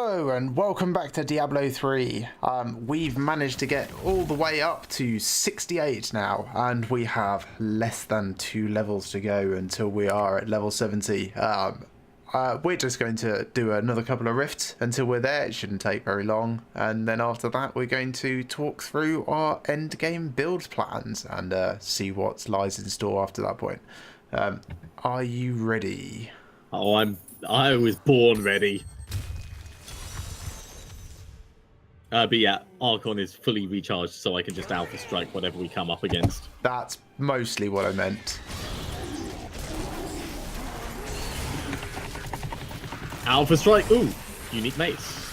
Hello and welcome back to Diablo 3. We've managed to get all the way up to 68 now, and we have less than 2 levels to go until we are at level 70. We're just going to do another couple of rifts until we're there. It shouldn't take very long, and then after that we're going to talk through our end game build plans and see what lies in store after that point. Are you ready? Oh, I was born ready. But yeah, ARCANE is fully recharged, so I can just alpha strike whatever we come up against. That's mostly what I meant. Alpha strike! Ooh, unique mace.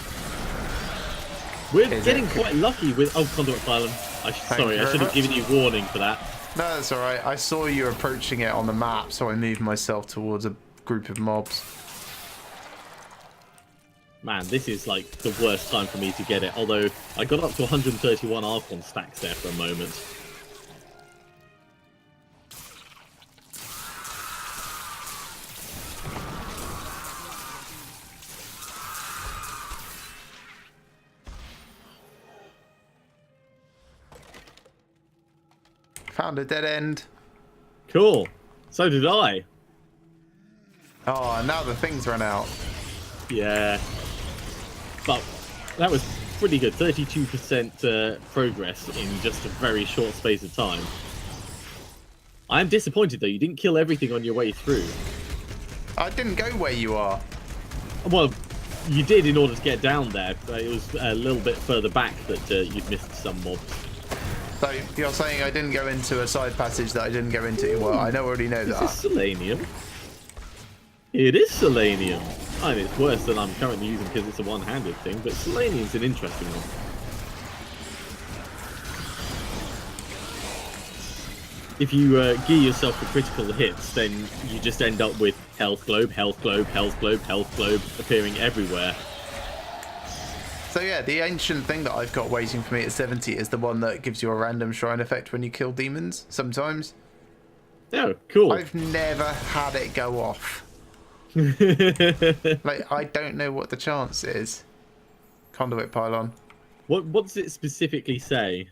We're getting quite lucky with... Oh, Conduit Island. Sorry, I should have given you warning for that. No, that's alright. I saw you approaching it on the map, so I moved myself towards a group of mobs. Man, this is like the worst time for me to get it, although I got up to 131 ARCANE stacks there for a moment. Found a dead end. Cool. So did I. Oh, and now the things run out. Yeah. But that was pretty good. 32% progress in just a very short space of time. I am disappointed, though. You didn't kill everything on your way through. I didn't go where you are. Well, you did in order to get down there. But it was a little bit further back that you'd missed some mobs. So you're saying I didn't go into a side passage that I didn't go into? Well, I already know that. Is this selenium? It is selenium. I mean, it's worse than I'm currently using because it's a one-handed thing, but selenium's an interesting one. If you gear yourself for critical hits, then you just end up with health globe, health globe, health globe, health globe appearing everywhere. So yeah, the ancient thing that I've got waiting for me at 70 is the one that gives you a random shrine effect when you kill demons, sometimes. Oh, cool. I've never had it go off. Like, I don't know what the chance is. Conduit pylon. What does it specifically say?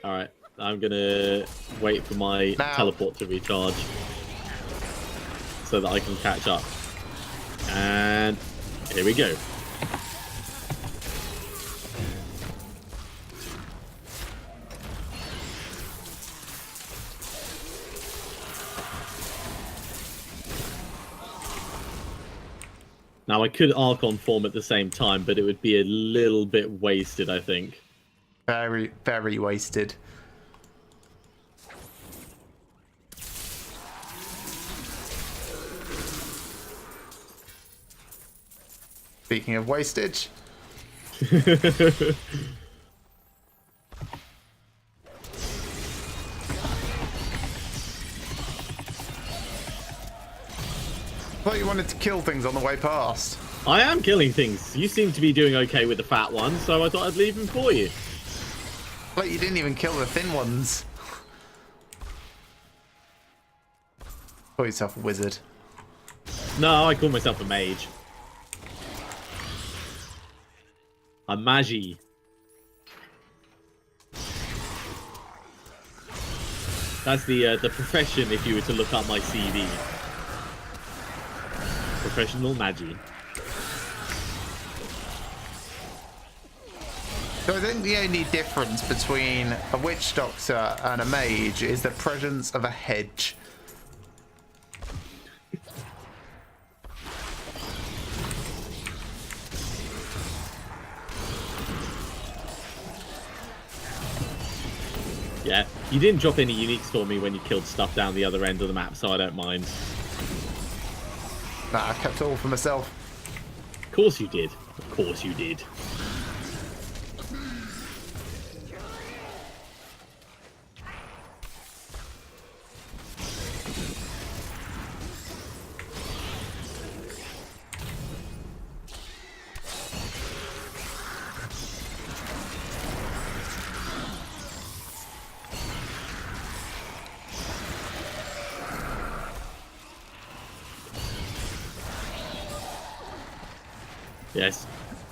Alright, I'm gonna wait for my teleport to recharge so that I can catch up. And here we go. Now, I could ARCANE form at the same time, but it would be a little bit wasted, I think. Very, very wasted. Speaking of wastage. I thought you wanted to kill things on the way past. I am killing things. You seem to be doing okay with the fat one, so I thought I'd leave him for you. Like, you didn't even kill the thin ones. Call yourself a wizard. No, I call myself a mage. A magi. That's the profession if you were to look up my CV. Professional magi. So I think the only difference between a witch doctor and a mage is the presence of a hedge. Yeah, you didn't drop any uniques for me when you killed stuff down the other end of the map, so I don't mind. Nah, I kept it all for myself. Of course you did. Of course you did. Yes.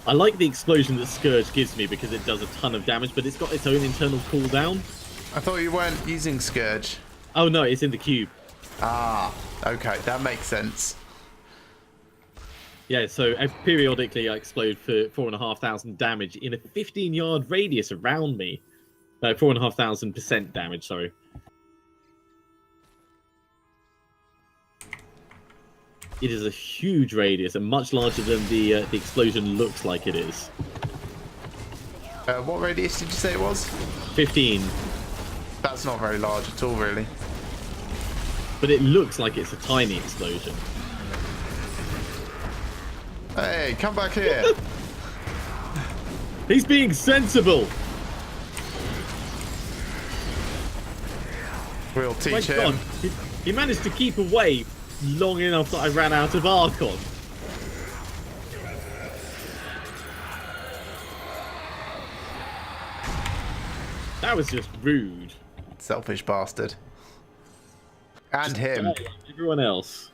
I like the explosion that Scourge gives me because it does a ton of damage, but it's got its own internal cooldown. I thought you weren't using Scourge. Oh no, it's in the cube. Ah, okay, that makes sense. Yeah, so periodically I explode for 4,500 damage in a 15-yard radius around me. 4,500% damage, sorry. It is a huge radius and much larger than the explosion looks like it is. What radius did you say it was? 15. That's not very large at all, really. But it looks like it's a tiny explosion. Hey, come back here. He's being sensible. We'll teach My him. God, he managed to keep away long enough that I ran out of Archon. That was just rude. Selfish bastard. And Just him. like everyone else.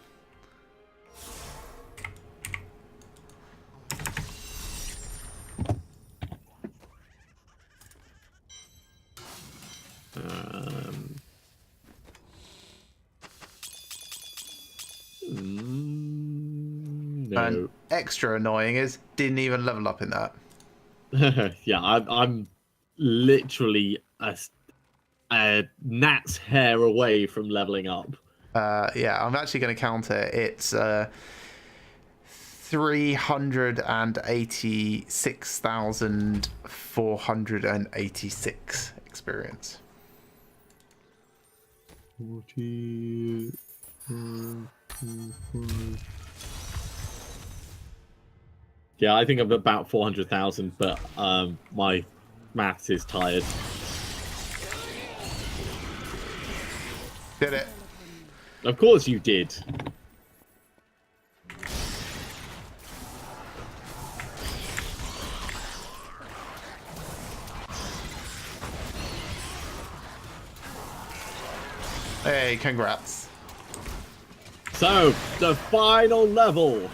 No. And extra annoying is didn't even level up in that. Yeah, I'm literally a gnat's hair away from leveling up. Yeah, I'm actually going to count it. It's 386,486 experience. 40. Yeah, I think I'm about 400,000, but my maths is tired. Did it. Of course you did. Hey, congrats. So, the final level.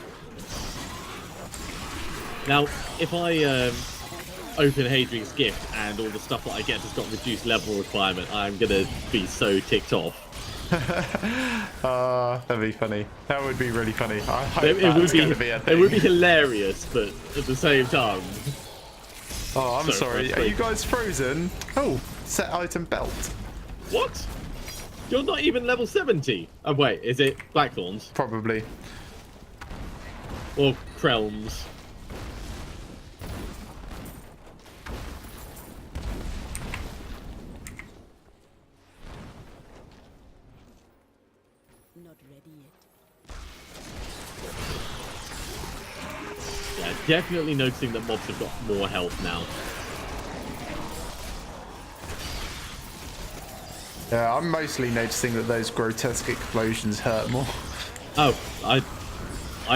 Now, if I open Hadrian's Gift and all the stuff that I get has got reduced level requirement, I'm going to be so ticked off. That'd be funny. That would be really funny. I hope It would going to be a thing. it would be hilarious, but at the same time... Oh, I'm So sorry. Are you guys frozen? Oh, set item belt. What? You're not even level 70. Oh, wait, is it Blackthorns? Probably. Or Krelms? Not ready yet. Yeah, definitely noticing that mobs have got more health now. Yeah, I'm mostly noticing that those grotesque explosions hurt more. Oh, I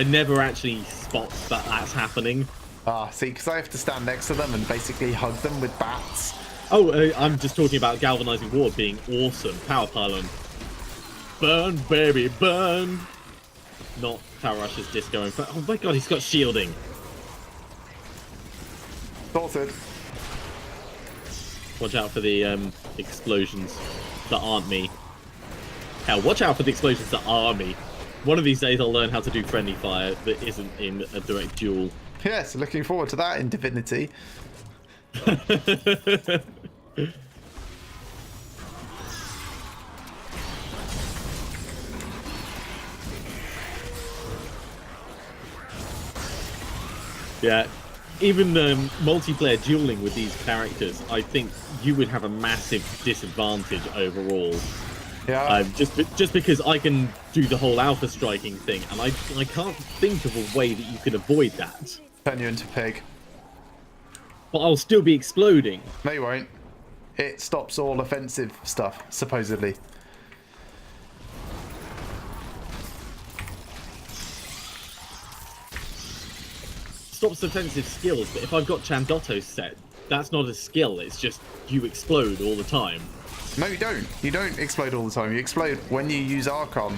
never actually spot that that's happening. Ah, see, because I have to stand next to them and basically hug them with bats. Oh, I'm just talking about Galvanizing Ward being awesome. Power Pylon. Burn, baby, burn! Not Power Rush's Disco. Oh my god, he's got shielding. Sorted. Watch out for the explosions that aren't me. Hell, watch out for the explosions that are me. One of these days I'll learn how to do friendly fire that isn't in a direct duel. Yes, looking forward to that in Divinity. Yeah, even multiplayer dueling with these characters, I think you would have a massive disadvantage overall. Yeah. Just because I can do the whole alpha striking thing, and I can't think of a way that you can avoid that. Turn you into a pig. But I'll still be exploding. No, you won't. It stops all offensive stuff, supposedly. Stops offensive skills, but if I've got Chandotto set, that's not a skill, it's just you explode all the time. No, you don't. You don't explode all the time. You explode when you use Archon.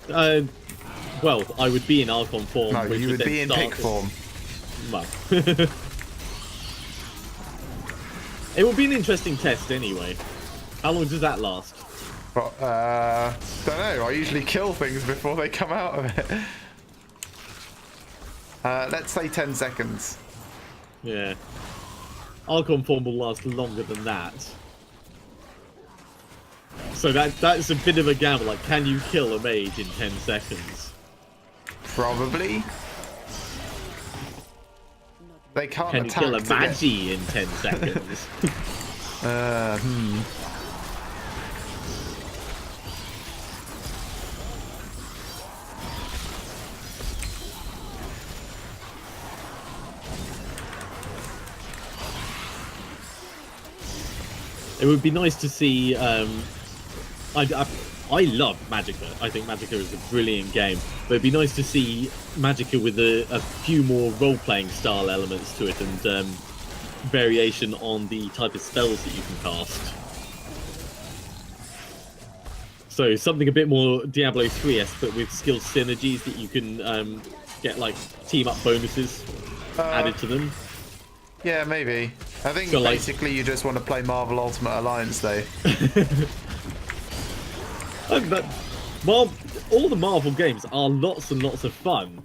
Well, I would be in Archon form. No, which you would then be in start pig form. Well, it will be an interesting test anyway. How long does that last? But, don't know. I usually kill things before they come out of it. Let's say 10 seconds. Yeah. Archon form will last longer than that. So that's a bit of a gamble. Like, can you kill a mage in 10 seconds? Probably. They can't Can you attack kill a magi in 10 seconds? It would be nice to see. I love Magicka. I think Magicka is a brilliant game. But it'd be nice to see Magicka with a few more role-playing style elements to it and variation on the type of spells that you can cast. So something a bit more Diablo 3-esque, but with skill synergies that you can get like team-up bonuses added to them. Yeah, maybe. I think So, basically you just want to play Marvel Ultimate Alliance, though. But all the Marvel games are lots and lots of fun.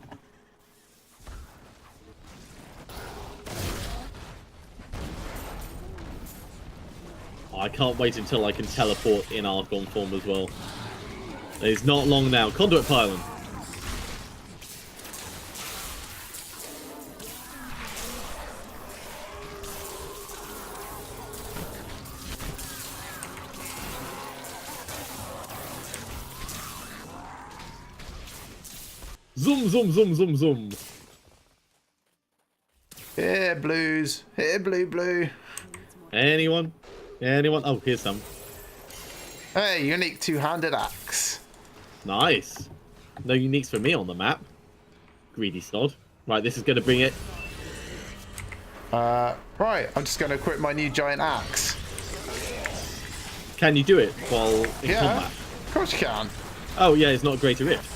I can't wait until I can teleport in Archon form as well. It's not long now. Conduit Pylon. Zoom, zoom, zoom, zoom, zoom. Here, blues. Here, blue. Anyone? Anyone? Oh, here's some. Hey, unique two-handed axe. Nice. No uniques for me on the map. Greedy sod. Right, this is going to bring it. Right, I'm just going to equip my new giant axe. Can you do it while in combat? Of course you can. Oh, yeah, it's not a greater rift.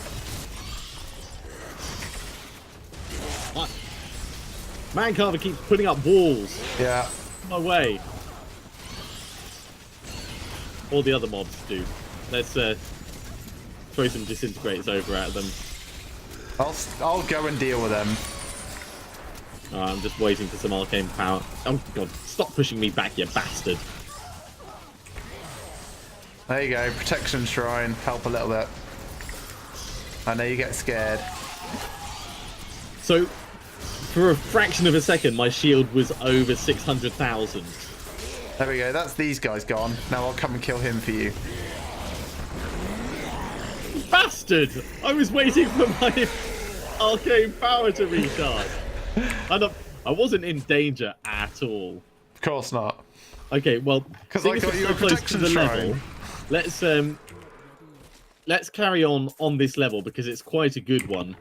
What? Mancarver keeps putting up walls. Yeah. No way. All the other mobs do. Let's throw some disintegrators over at them. I'll go and deal with them. I'm just waiting for some arcane power. Oh god, stop pushing me back, you bastard. There you go, protection shrine, help a little bit. I know you get scared. So, for a fraction of a second, my shield was over 600,000. There we go, that's these guys gone. Now I'll come and kill him for you. Bastard! I was waiting for my arcane power to recharge. I wasn't in danger at all. Of course not. Okay, well, because I got you a protection shrine. Let's carry on this level because it's quite a good one,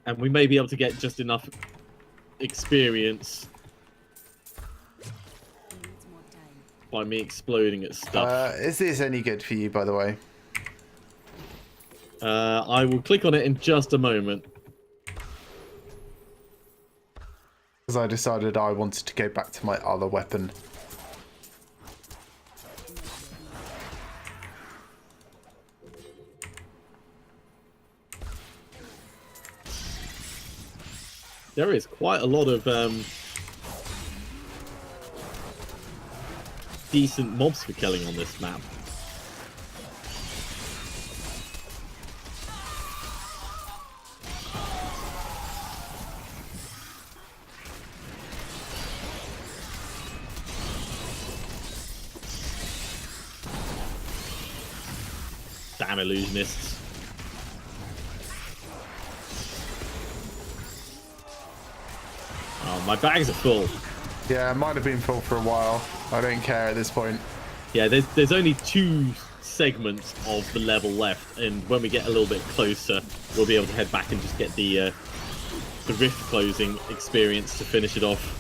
and we may be able to get just enough experience by me exploding at stuff. Is this any good for you, by the way? I will click on it in just a moment. Because I decided I wanted to go back to my other weapon. There is quite a lot of decent mobs for killing on this map. Damn illusionists. Oh, my bags are full. Yeah, mine have been full for a while. I don't care at this point. Yeah, there's only 2 segments of the level left, and when we get a little bit closer, we'll be able to head back and just get the rift closing experience to finish it off.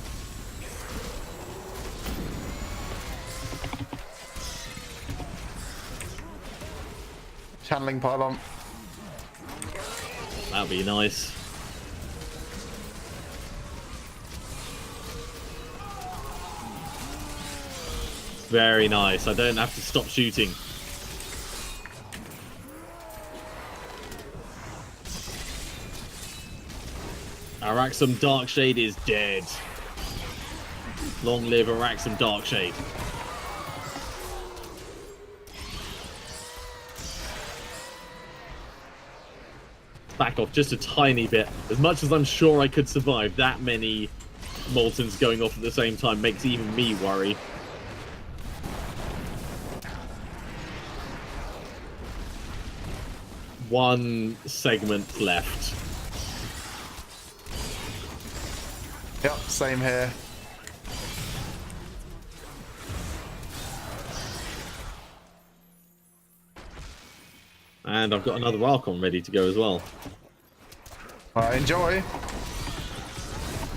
Channeling pylon. That'd be nice. Very nice. I don't have to stop shooting. Araxum Darkshade is dead. Long live Araxum Darkshade. Back off just a tiny bit. As much as I'm sure I could survive, that many Moltons going off at the same time makes even me worry. One segment left. Yep, same here. And I've got another Archon ready to go as well. Enjoy.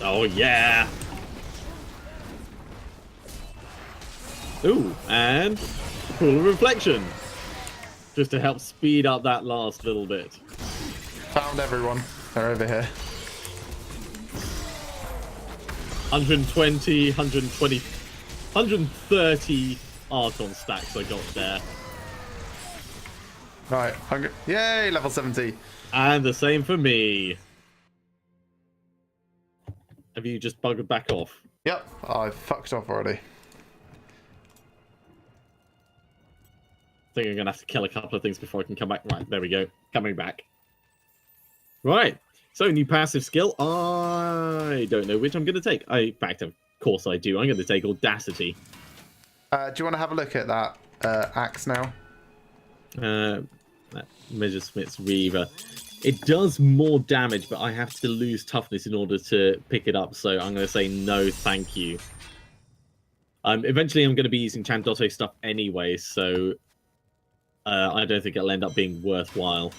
Oh, yeah. Ooh, and Pool of Reflection. Just to help speed up that last little bit. Found everyone. They're over here. 120, 120, 130 Archon stacks I got there. Right, yay, level 70. And the same for me. Have you just buggered back off? Yep, I fucked off already. I think I'm going to have to kill a couple of things before I can come back. Right, there we go. Coming back. Right. So, new passive skill. I don't know which I'm going to take. In fact, of course I do. I'm going to take Audacity. Do you want to have a look at that axe now? That Messersmith's Reaver. It does more damage, but I have to lose toughness in order to pick it up. So, I'm going to say no, thank you. Eventually, I'm going to be using Chandotto stuff anyway, so I don't think it'll end up being worthwhile.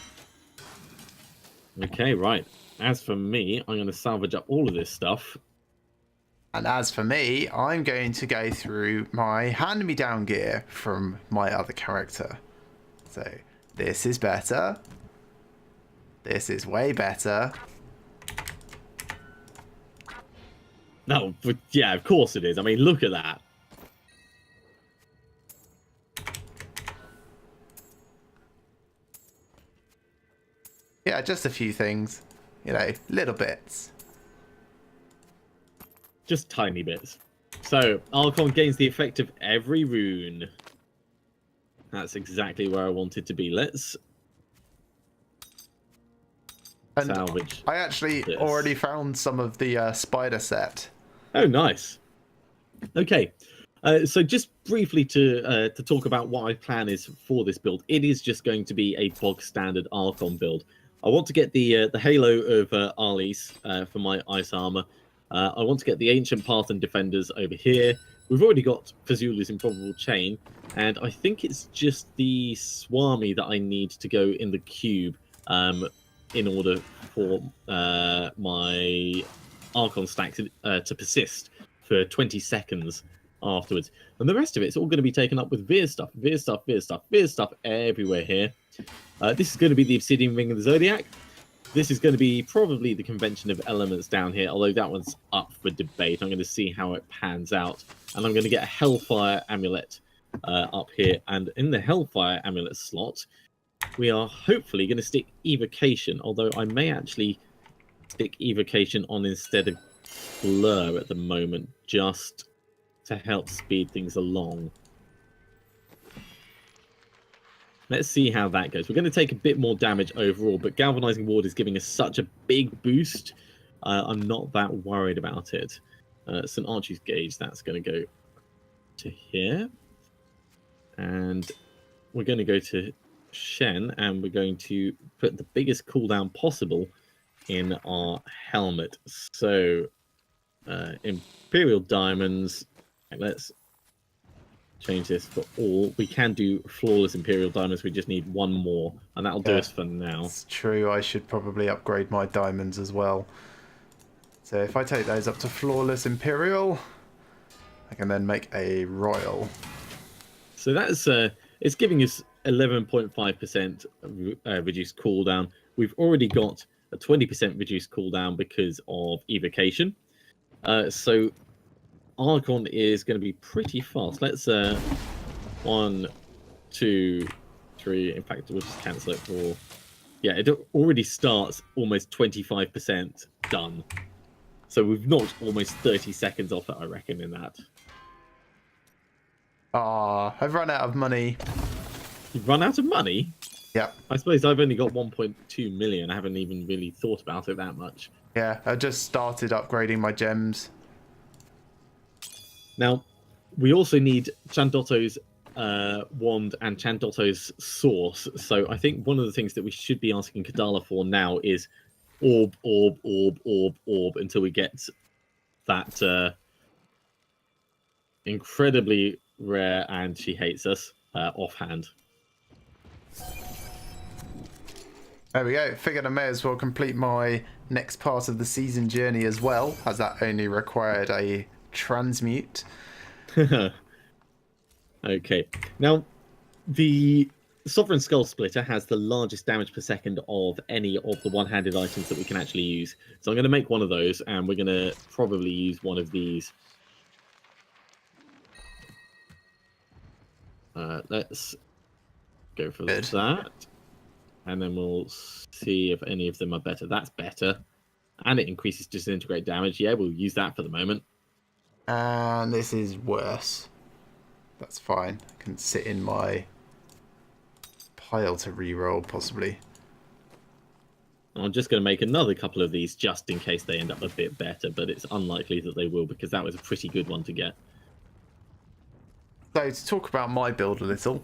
Okay, right. As for me, I'm going to salvage up all of this stuff. And as for me, I'm going to go through my hand-me-down gear from my other character. So, this is better. This is way better. No, but yeah, of course it is. I mean, look at that. Yeah, just a few things. You know, little bits. Just tiny bits. So, Archon gains the effect of every rune. That's exactly where I wanted to be. Let's salvage. I actually already found some of the spider set. Oh, nice. Okay. So just briefly to talk about what my plan is for this build. It is just going to be a bog standard Archon build. I want to get the Halo of Arlis for my ice armor. I want to get the Ancient Path and Defenders over here. We've already got Fazula's Improbable Chain, and I think it's just the Swami that I need to go in the cube in order for my Archon stack to persist for 20 seconds afterwards. And the rest of it's all going to be taken up with Veer stuff, Veer stuff, Veer stuff, Veer stuff everywhere here. This is going to be the Obsidian Ring of the Zodiac. This is going to be probably the Convention of Elements down here, although that one's up for debate. I'm going to see how it pans out. And I'm going to get a Hellfire Amulet up here. And in the Hellfire Amulet slot, we are hopefully going to stick Evocation, although I may actually stick Evocation on instead of Blur at the moment, just to help speed things along. Let's see how that goes. We're going to take a bit more damage overall, but Galvanizing Ward is giving us such a big boost. I'm not that worried about it. St. Archie's Gauge, that's going to go to here. And we're going to go to Shen, and we're going to put the biggest cooldown possible in our helmet. So, Imperial Diamonds. Let's change this for all. We can do flawless Imperial Diamonds. We just need one more, and that'll do us for now. It's true. I should probably upgrade my diamonds as well. So if I take those up to flawless Imperial, I can then make a Royal. So that's it's giving us 11.5% reduced cooldown. We've already got a 20% reduced cooldown because of Evocation. So Archon is going to be pretty fast. Let's 1, 2, 3. In fact, we'll just cancel it for. Yeah, it already starts almost 25% done. So we've knocked almost 30 seconds off it, I reckon, in that. Ah, I've run out of money. You've run out of money? Yep. I suppose I've only got 1.2 million. I haven't even really thought about it that much. Yeah, I just started upgrading my gems. Now, we also need Chandotto's wand and Chandotto's source. So I think one of the things that we should be asking Kadala for now is orb, orb, orb, orb, orb, until we get that incredibly rare, and she hates us, offhand. There we go. Figured I may as well complete my next part of the season journey as well, as that only required a transmute. Okay. Now, the Sovereign Skull Splitter has the largest damage per second of any of the one-handed items that we can actually use. So I'm going to make one of those, and we're going to probably use one of these. Let's go for that. And then we'll see if any of them are better. That's better. And it increases disintegrate damage. Yeah, we'll use that for the moment. And this is worse. That's fine. I can sit in my pile to reroll, possibly. I'm just going to make another couple of these just in case they end up a bit better, but it's unlikely that they will because that was a pretty good one to get. So to talk about my build a little,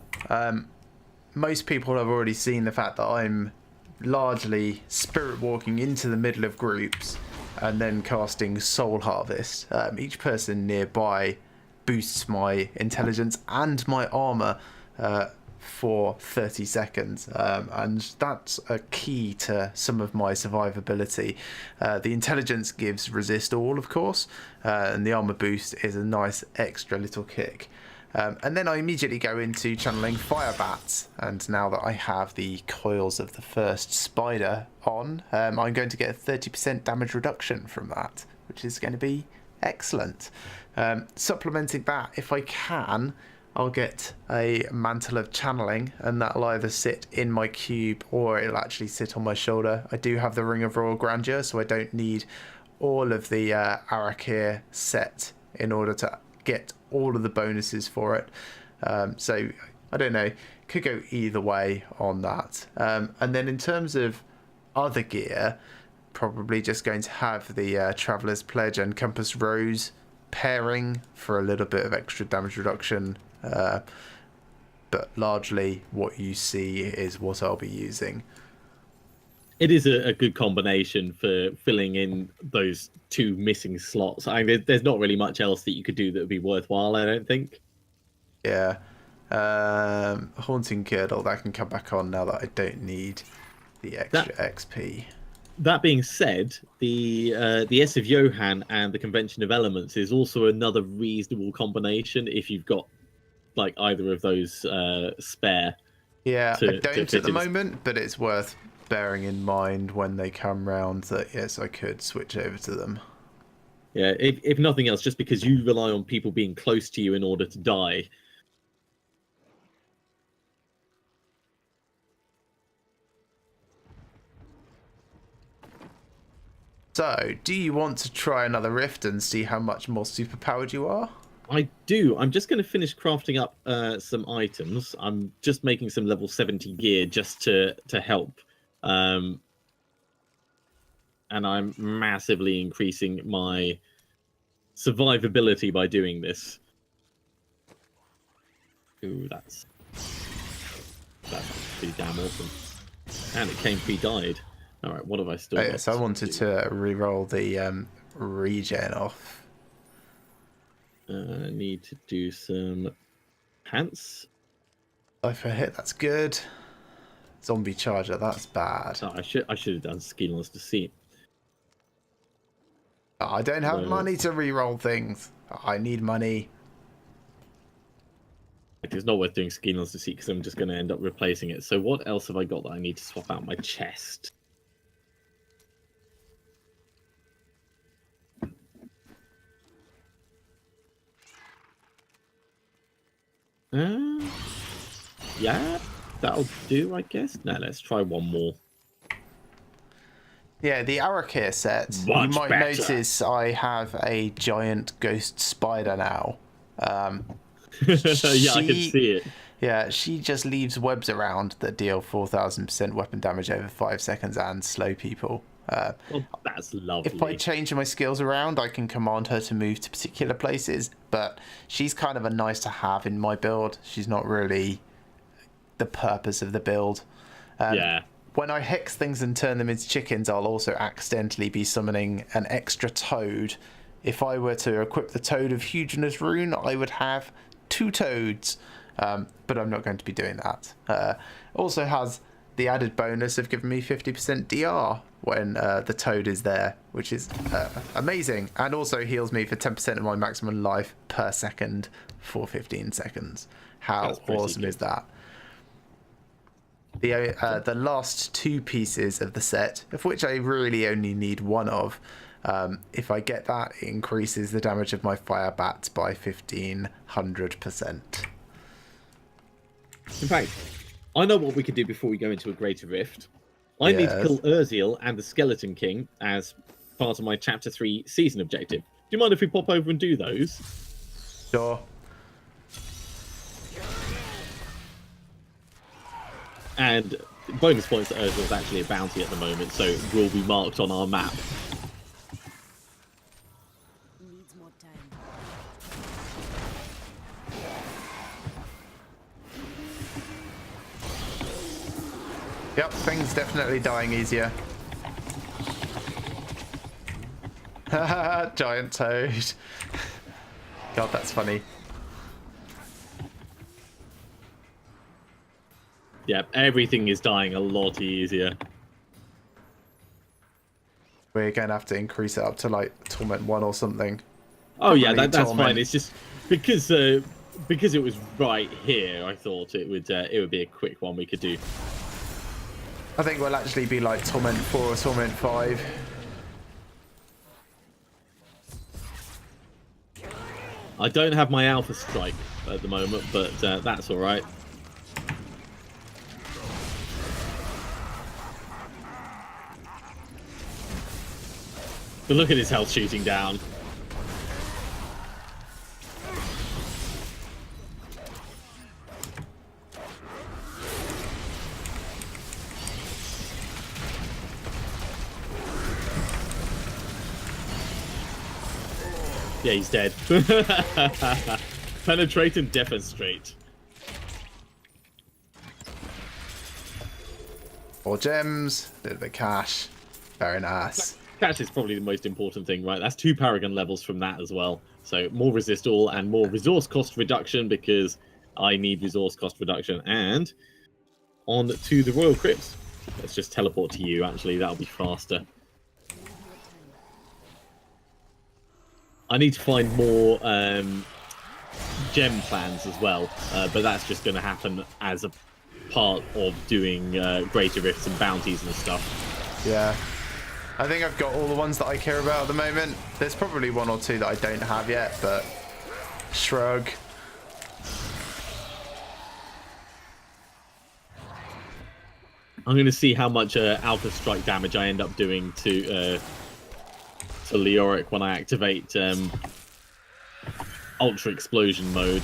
most people have already seen the fact that I'm largely spirit walking into the middle of groups and then casting Soul Harvest. Each person nearby boosts my intelligence and my armor for 30 seconds, and that's a key to some of my survivability. The intelligence gives resist all, of course, and the armor boost is a nice extra little kick. And then I immediately go into channeling fire bats, and now that I have the coils of the first spider on, I'm going to get a 30% damage reduction from that, which is going to be excellent. Supplementing that, if I can, I'll get a mantle of channeling, and that'll either sit in my cube or it'll actually sit on my shoulder. I do have the Ring of Royal Grandeur, so I don't need all of the ARCANE set in order to get all of the bonuses for it. So I don't know, could go either way on that. And then in terms of other gear, probably just going to have the Traveler's Pledge and Compass Rose pairing for a little bit of extra damage reduction, but largely what you see is what I'll be using. It is a good combination for filling in those two missing slots. I mean, there's not really much else that you could do that would be worthwhile, I don't think. Yeah. Haunting Girdle, that can come back on now that I don't need the extra XP. That being said, the S of Johann and the Convention of Elements is also another reasonable combination if you've got like either of those spare. Yeah, I don't at the moment, but it's worth bearing in mind when they come round that yes, I could switch over to them. Yeah, if nothing else, just because you rely on people being close to you in order to die. So, do you want to try another rift and see how much more superpowered you are? I do. I'm just going to finish crafting up some items. I'm just making some level 70 gear just to help. And I'm massively increasing my survivability by doing this. Ooh, that's pretty damn awesome. And it came pre-dyed. All right, what have I still got? Yes, I wanted to re-roll the regen off. I need to do some pants. Life per hit, that's good. Zombie charger, that's bad. Oh, I should have done Skinless Deceit. Oh, I don't have money to re-roll things. I need money. It's not worth doing Skinless Deceit because I'm just going to end up replacing it. So what else have I got that I need to swap out? My chest. Yeah, that'll do, I guess. Now let's try one more. Yeah, the ARCANE set, you Much might better. notice I have a giant ghost spider now. Yeah, I can see it. Yeah, she just leaves webs around that deal 4,000% weapon damage over 5 seconds and slow people. Well, that's lovely. If I change my skills around, I can command her to move to particular places, but she's kind of a nice to have in my build. She's not really the purpose of the build. Yeah. When I hex things and turn them into chickens, I'll also accidentally be summoning an extra toad. If I were to equip the Toad of Hugeness rune, I would have 2 toads. But I'm not going to be doing that. Also has the added bonus of giving me 50% DR when the Toad is there, which is amazing. And also heals me for 10% of my maximum life per second for 15 seconds. How awesome is that? The last 2 pieces of the set, of which I really only need 1 of, if I get that, it increases the damage of my fire bats by 1,500%. In fact, I know what we could do before we go into a Greater Rift. I need to kill Urziel and the Skeleton King as part of my Chapter 3 season objective. Do you mind if we pop over and do those? Sure. And bonus points that Urziel is actually a bounty at the moment, so it will be marked on our map. Needs more time. Yep, things definitely dying easier. Giant toad. God, that's funny. Yeah, everything is dying a lot easier. We're going to have to increase it up to like Torment 1 or something. Oh yeah, that's Torment. fine. It's just because it was right here. I thought it would be a quick one we could do. I think we'll actually be like Torment 4 or Torment 5. I don't have my Alpha Strike at the moment, but that's all right. But look at his health shooting down. Yeah, he's dead. Penetrate and defenestrate. 4 gems, a little bit of cash. Very nice. Cash is probably the most important thing, right? That's 2 Paragon levels from that as well. So more resist all and more resource cost reduction because I need resource cost reduction. And on to the Royal Crypts. Let's just teleport to you, actually. That'll be faster. I need to find more gem plans as well. But that's just going to happen as a part of doing Greater Rifts and bounties and stuff. Yeah. I think I've got all the ones that I care about at the moment. There's probably 1 or 2 that I don't have yet, but shrug. I'm going to see how much Alpha Strike damage I end up doing to Leoric when I activate Ultra Explosion mode.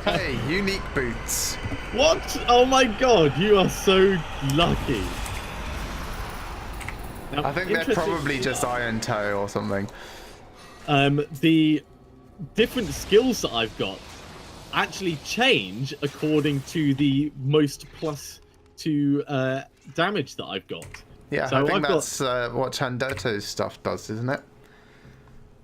Hey, unique boots. What? Oh my god, you are so lucky. Now, I think they're probably just Iron Toe or something. The different skills that I've got actually change according to the most plus to damage that I've got. Yeah, So I think I've got- that's what Chandotto's stuff does, isn't it?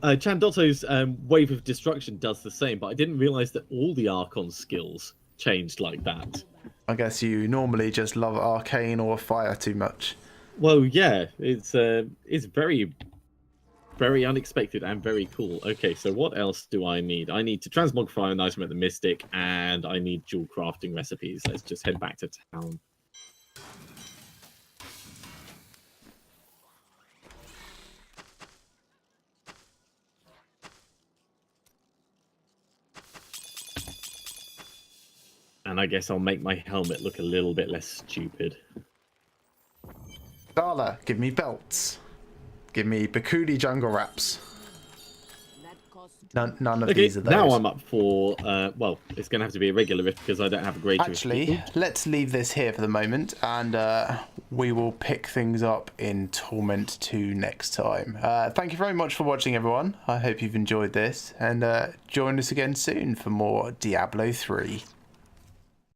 Chandotto's Wave of Destruction does the same, but I didn't realize that all the Archon skills changed like that. I guess you normally just love Arcane or Fire too much. Well, yeah, it's very, very unexpected and very cool. Okay, so what else do I need? I need to transmogrify an item at the Mystic, and I need dual crafting recipes. Let's just head back to town. And I guess I'll make my helmet look a little bit less stupid. Darla, give me belts. Give me Bakudi jungle wraps. That costs None of Okay, these are those. now I'm up for, well, it's going to have to be a regular rift because I don't have a greater Actually, rift. let's leave this here for the moment, and we will pick things up in Torment 2 next time. Thank you very much for watching, everyone. I hope you've enjoyed this, and join us again soon for more Diablo 3.